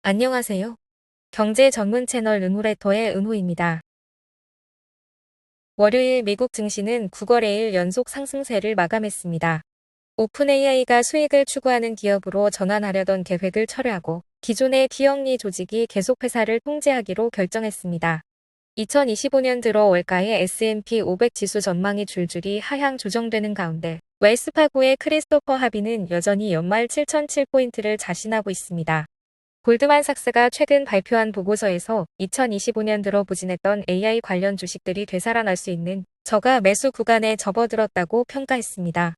안녕하세요. 경제 전문 채널 은호레터의 은호입니다. 월요일 미국 증시는 9거래일 연속 상승세를 마감했습니다. 오픈AI가 수익을 추구하는 기업으로 전환하려던 계획을 철회하고 기존의 비영리 조직이 계속 회사를 통제하기로 결정했습니다. 2025년 들어 월가의 S&P 500 지수 전망이 줄줄이 하향 조정되는 가운데 웰스파고의 크리스토퍼 하비는 여전히 연말 7,007포인트를 자신하고 있습니다. 골드만삭스가 최근 발표한 보고서에서 2025년 들어 부진했던 AI 관련 주식들이 되살아날 수 있는 저가 매수 구간에 접어들었다고 평가했습니다.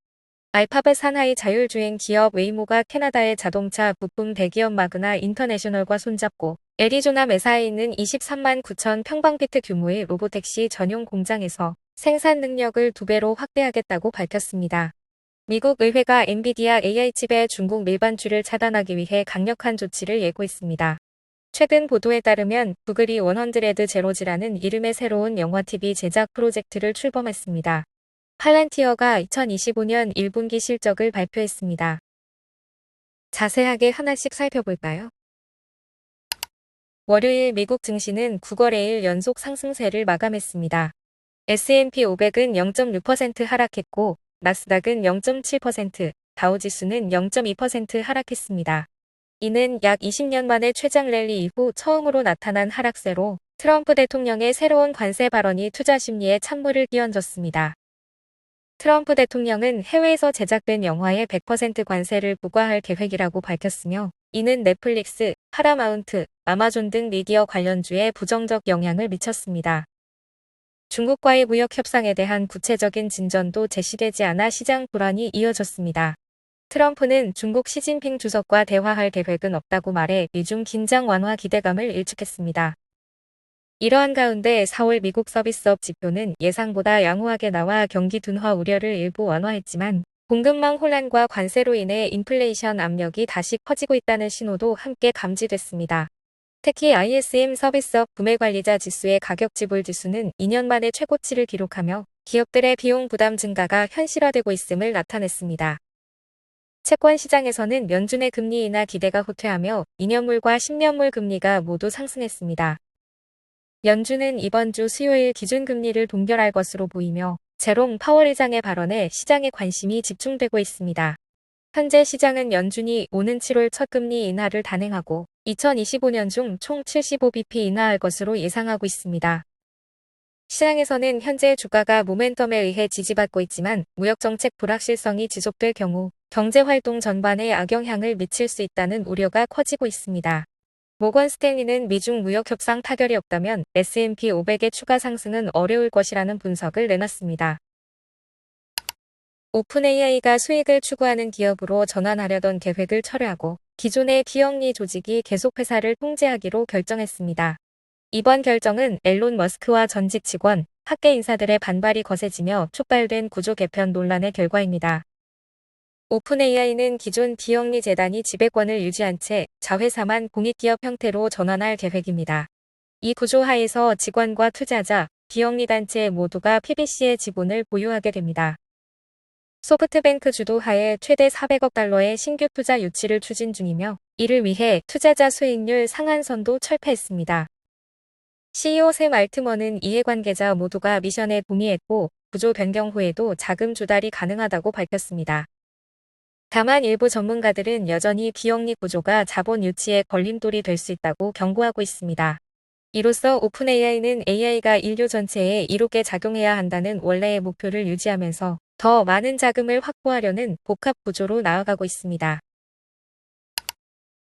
알파벳 산하의 자율주행 기업 웨이모가 캐나다의 자동차 부품 대기업 마그나 인터내셔널과 손잡고 애리조나 메사에 있는 23만 9천 평방피트 규모의 로보택시 전용 공장에서 생산 능력을 2배로 확대하겠다고 밝혔습니다. 미국 의회가 엔비디아 AI칩의 중국 밀반출을 차단하기 위해 강력한 조치를 예고했습니다. 최근 보도에 따르면 구글이 100제로지라는 이름의 새로운 영화 TV 제작 프로젝트를 출범했습니다. 팔란티어가 2025년 1분기 실적을 발표했습니다. 자세하게 하나씩 살펴볼까요? 월요일 미국 증시는 9거래일 연속 상승세를 마감했습니다. S&P 500은 0.6% 하락했고 나스닥은 0.7%, 다우지수는 0.2% 하락했습니다. 이는 약 20년 만에 최장 랠리 이후 처음으로 나타난 하락세로 트럼프 대통령의 새로운 관세 발언이 투자 심리에 찬물을 끼얹었습니다. 트럼프 대통령은 해외에서 제작된 영화에 100% 관세를 부과할 계획이라고 밝혔으며 이는 넷플릭스, 파라마운트, 아마존 등 미디어 관련주에 부정적 영향을 미쳤습니다. 중국과의 무역 협상에 대한 구체적인 진전도 제시되지 않아 시장 불안이 이어졌습니다. 트럼프는 중국 시진핑 주석과 대화할 계획은 없다고 말해 미중 긴장 완화 기대감을 일축했습니다. 이러한 가운데 4월 미국 서비스업 지표는 예상보다 양호하게 나와 경기 둔화 우려를 일부 완화했지만 공급망 혼란과 관세로 인해 인플레이션 압력이 다시 커지고 있다는 신호도 함께 감지됐습니다. 특히 ISM 서비스업 구매관리자 지수의 가격 지불 지수는 2년 만에 최고치를 기록하며 기업들의 비용 부담 증가가 현실화되고 있음을 나타냈습니다. 채권 시장에서는 연준의 금리 인하 기대가 호퇴하며 2년물과 10년물 금리가 모두 상승했습니다. 연준은 이번 주 수요일 기준금리를 동결할 것으로 보이며 제롬 파월 의장의 발언에 시장의 관심이 집중되고 있습니다. 현재 시장은 연준이 오는 7월 첫 금리 인하를 단행하고 2025년 중 총 75bp 인하할 것으로 예상하고 있습니다. 시장에서는 현재 주가가 모멘텀에 의해 지지받고 있지만 무역정책 불확실성이 지속될 경우 경제활동 전반에 악영향을 미칠 수 있다는 우려가 커지고 있습니다. 모건 스탠리는 미중 무역 협상 타결이 없다면 S&P 500의 추가 상승은 어려울 것이라는 분석을 내놨습니다. 오픈AI가 수익을 추구하는 기업으로 전환하려던 계획을 철회하고 기존의 비영리 조직이 계속 회사를 통제하기로 결정했습니다. 이번 결정은 앨런 머스크와 전직 직원, 학계 인사들의 반발이 거세지며 촉발된 구조 개편 논란의 결과입니다. 오픈AI는 기존 비영리 재단이 지배권을 유지한 채 자회사만 공익기업 형태로 전환할 계획입니다. 이 구조 하에서 직원과 투자자, 비영리 단체 모두가 PBC의 지분을 보유하게 됩니다. 소프트뱅크 주도 하에 최대 400억 달러의 신규 투자 유치를 추진 중이며 이를 위해 투자자 수익률 상한선도 철폐했습니다. CEO 샘 알트먼은 이해관계자 모두가 미션에 동의했고 구조 변경 후에도 자금 조달이 가능하다고 밝혔습니다. 다만 일부 전문가들은 여전히 비영리 구조가 자본 유치에 걸림돌이 될 수 있다고 경고하고 있습니다. 이로써 오픈AI는 AI가 인류 전체에 이롭게 작용해야 한다는 원래의 목표를 유지하면서 더 많은 자금을 확보하려는 복합 구조로 나아가고 있습니다.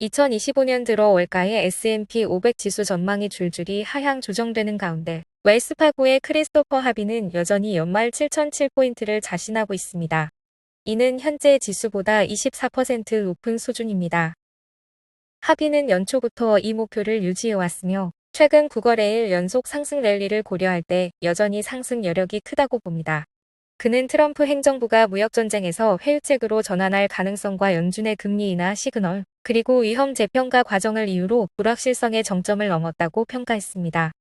2025년 들어 월가의 S&P 500 지수 전망이 줄줄이 하향 조정되는 가운데 웰스파고의 크리스토퍼 하비는 여전히 연말 7,007포인트를 자신하고 있습니다. 이는 현재 지수보다 24% 높은 수준입니다. 하비는 연초부터 이 목표를 유지해왔으며 최근 9거래일 연속 상승 랠리를 고려할 때 여전히 상승 여력이 크다고 봅니다. 그는 트럼프 행정부가 무역전쟁에서 회유책으로 전환할 가능성과 연준의 금리 인하 시그널, 그리고 위험 재평가 과정을 이유로 불확실성의 정점을 넘었다고 평가했습니다.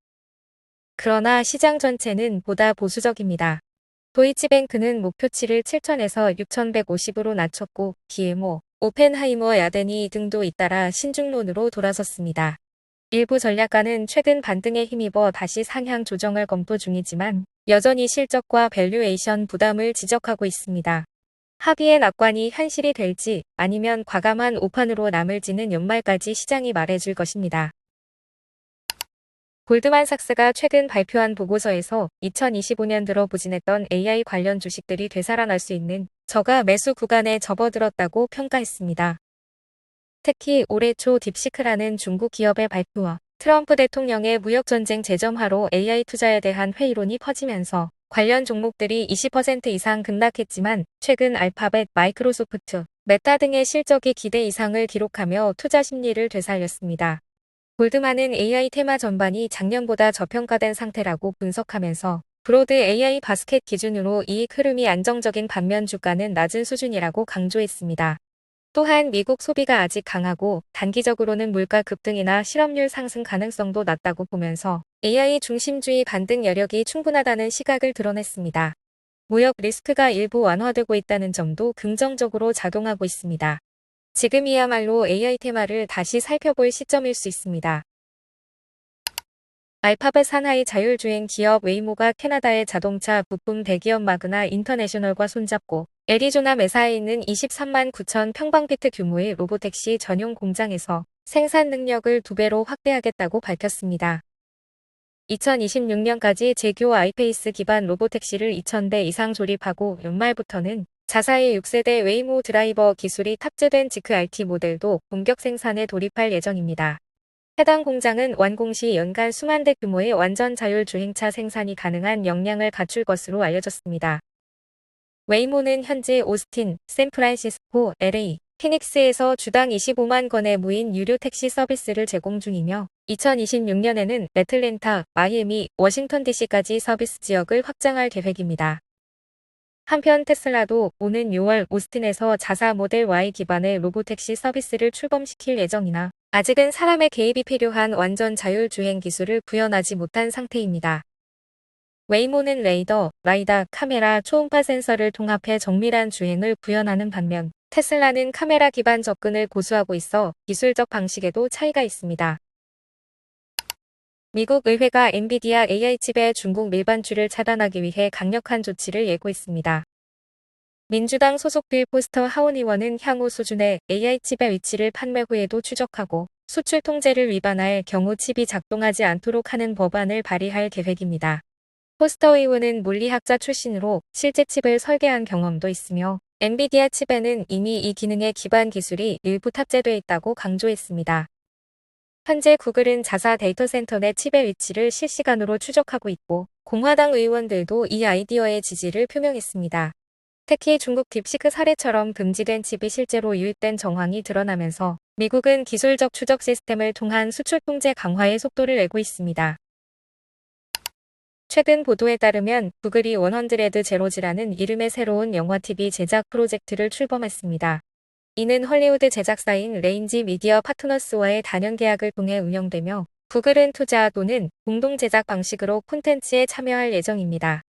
그러나 시장 전체는 보다 보수적입니다. 도이치뱅크는 목표치를 7,000에서 6,150으로 낮췄고 DMO, 오펜하이머, 야데니 등도 잇따라 신중론으로 돌아섰습니다. 일부 전략가는 최근 반등에 힘입어 다시 상향 조정을 검토 중이지만 여전히 실적과 밸류에이션 부담을 지적하고 있습니다. 합의의 낙관이 현실이 될지 아니면 과감한 오판으로 남을지는 연말까지 시장이 말해줄 것입니다. 골드만삭스가 최근 발표한 보고서에서 2025년 들어 부진했던 AI 관련 주식들이 되살아날 수 있는 저가 매수 구간에 접어들었다고 평가했습니다. 특히 올해 초 딥시크라는 중국 기업의 발표와 트럼프 대통령의 무역전쟁 재점화로 AI 투자에 대한 회의론이 퍼지면서 관련 종목들이 20% 이상 급락했지만 최근 알파벳, 마이크로소프트, 메타 등의 실적이 기대 이상을 기록하며 투자 심리를 되살렸습니다. 골드만은 AI 테마 전반이 작년보다 저평가된 상태라고 분석하면서 브로드 AI 바스켓 기준으로 이익 흐름이 안정적인 반면 주가는 낮은 수준이라고 강조했습니다. 또한 미국 소비가 아직 강하고 단기적으로는 물가 급등이나 실업률 상승 가능성도 낮다고 보면서 AI 중심주의 반등 여력이 충분하다는 시각을 드러냈습니다. 무역 리스크가 일부 완화되고 있다는 점도 긍정적으로 작용하고 있습니다. 지금이야말로 AI 테마를 다시 살펴볼 시점일 수 있습니다. 알파벳 산하의 자율주행 기업 웨이모가 캐나다의 자동차 부품 대기업 마그나 인터내셔널과 손잡고 애리조나 메사에 있는 23만 9천 평방피트 규모의 로보택시 전용 공장에서 생산 능력을 2배로 확대하겠다고 밝혔습니다. 2026년까지 제교 아이페이스 기반 로보택시를 2,000대 이상 조립하고 연말부터는 자사의 6세대 웨이모 드라이버 기술이 탑재된 지크 RT 모델도 본격 생산에 돌입할 예정입니다. 해당 공장은 완공 시 연간 수만 대 규모의 완전 자율 주행차 생산이 가능한 역량을 갖출 것으로 알려졌습니다. 웨이모는 현재 오스틴, 샌프란시스코, LA, 피닉스에서 주당 25만 건의 무인 유료 택시 서비스를 제공 중이며 2026년에는 애틀랜타, 마이애미, 워싱턴 DC까지 서비스 지역을 확장할 계획입니다. 한편 테슬라도 오는 6월 오스틴에서 자사 모델 Y 기반의 로보택시 서비스를 출범시킬 예정이나 아직은 사람의 개입이 필요한 완전 자율주행 기술을 구현하지 못한 상태입니다. 웨이모는 레이더, 라이다, 카메라, 초음파 센서를 통합해 정밀한 주행을 구현하는 반면 테슬라는 카메라 기반 접근을 고수하고 있어 기술적 방식에도 차이가 있습니다. 미국 의회가 엔비디아 AI 칩의 중국 밀반출을 차단하기 위해 강력한 조치를 예고했습니다. 민주당 소속 빌 포스터 하원 의원은 향후 수준의 AI 칩의 위치를 판매 후에도 추적하고 수출 통제를 위반할 경우 칩이 작동하지 않도록 하는 법안을 발의할 계획입니다. 포스터 의원은 물리학자 출신으로 실제 칩을 설계한 경험도 있으며 엔비디아 칩에는 이미 이 기능의 기반 기술이 일부 탑재되어 있다고 강조했습니다. 현재 구글은 자사 데이터 센터 내 칩의 위치를 실시간으로 추적하고 있고 공화당 의원들도 이 아이디어의 지지를 표명했습니다. 특히 중국 딥시크 사례처럼 금지된 칩이 실제로 유입된 정황이 드러나면서 미국은 기술적 추적 시스템을 통한 수출 통제 강화의 속도를 내고 있습니다. 최근 보도에 따르면 구글이 100제로지라는 이름의 새로운 영화 TV 제작 프로젝트를 출범했습니다. 이는 헐리우드 제작사인 레인지 미디어 파트너스와의 단연 계약을 통해 운영되며 구글은 투자 또는 공동 제작 방식으로 콘텐츠에 참여할 예정입니다.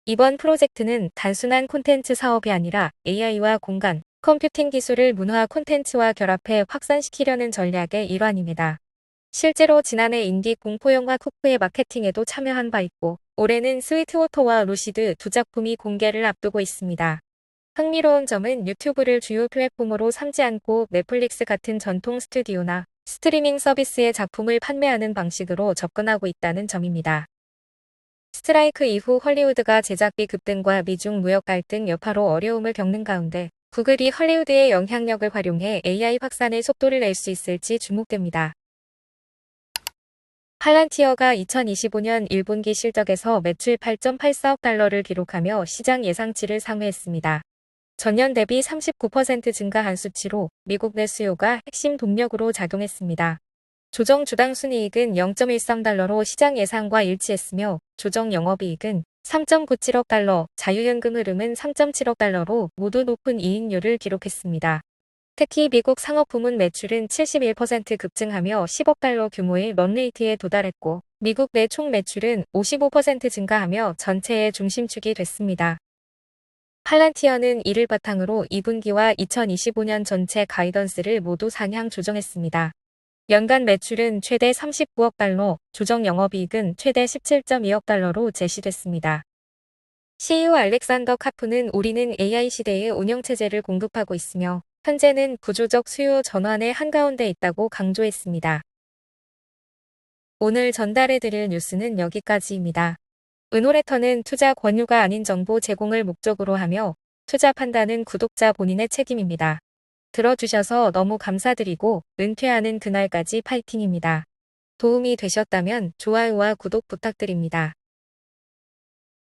이번 프로젝트는 단순한 콘텐츠 사업이 아니라 AI와 공간, 컴퓨팅 기술을 문화 콘텐츠와 결합해 확산시키려는 전략의 일환입니다. 실제로 지난해 인디 공포영화 쿠프의 마케팅에도 참여한 바 있고 올해는 스위트워터와 루시드 두 작품이 공개를 앞두고 있습니다. 흥미로운 점은 유튜브를 주요 플랫폼으로 삼지 않고 넷플릭스 같은 전통 스튜디오나 스트리밍 서비스의 작품을 판매하는 방식으로 접근하고 있다는 점입니다. 스트라이크 이후 헐리우드가 제작비 급등과 미중 무역 갈등 여파로 어려움을 겪는 가운데 구글이 헐리우드의 영향력을 활용해 AI 확산의 속도를 낼 수 있을지 주목됩니다. 팔란티어가 2025년 1분기 실적에서 매출 8.84억 달러를 기록하며 시장 예상치를 상회했습니다. 전년 대비 39% 증가한 수치로 미국 내 수요가 핵심 동력으로 작용했습니다. 조정 주당 순이익은 0.13달러로 시장 예상과 일치했으며 조정 영업이익은 3.97억 달러, 자유연금 흐름은 3.7억 달러로 모두 높은 이익률을 기록했습니다. 특히 미국 상업부문 매출은 71% 급증하며 10억 달러 규모의 런레이트에 도달했고 미국 내 총 매출은 55% 증가하며 전체의 중심축이 됐습니다. 팔란티어는 이를 바탕으로 2분기와 2025년 전체 가이던스를 모두 상향 조정했습니다. 연간 매출은 최대 39억 달러, 조정 영업이익은 최대 17.2억 달러로 제시됐습니다. CEO 알렉산더 카프는 우리는 AI 시대의 운영체제를 공급하고 있으며 현재는 구조적 수요 전환의 한가운데 있다고 강조했습니다. 오늘 전달해드릴 뉴스는 여기까지입니다. 은호레터는 투자 권유가 아닌 정보 제공을 목적으로 하며 투자 판단은 구독자 본인의 책임입니다. 들어주셔서 너무 감사드리고 은퇴하는 그날까지 파이팅입니다. 도움이 되셨다면 좋아요와 구독 부탁드립니다.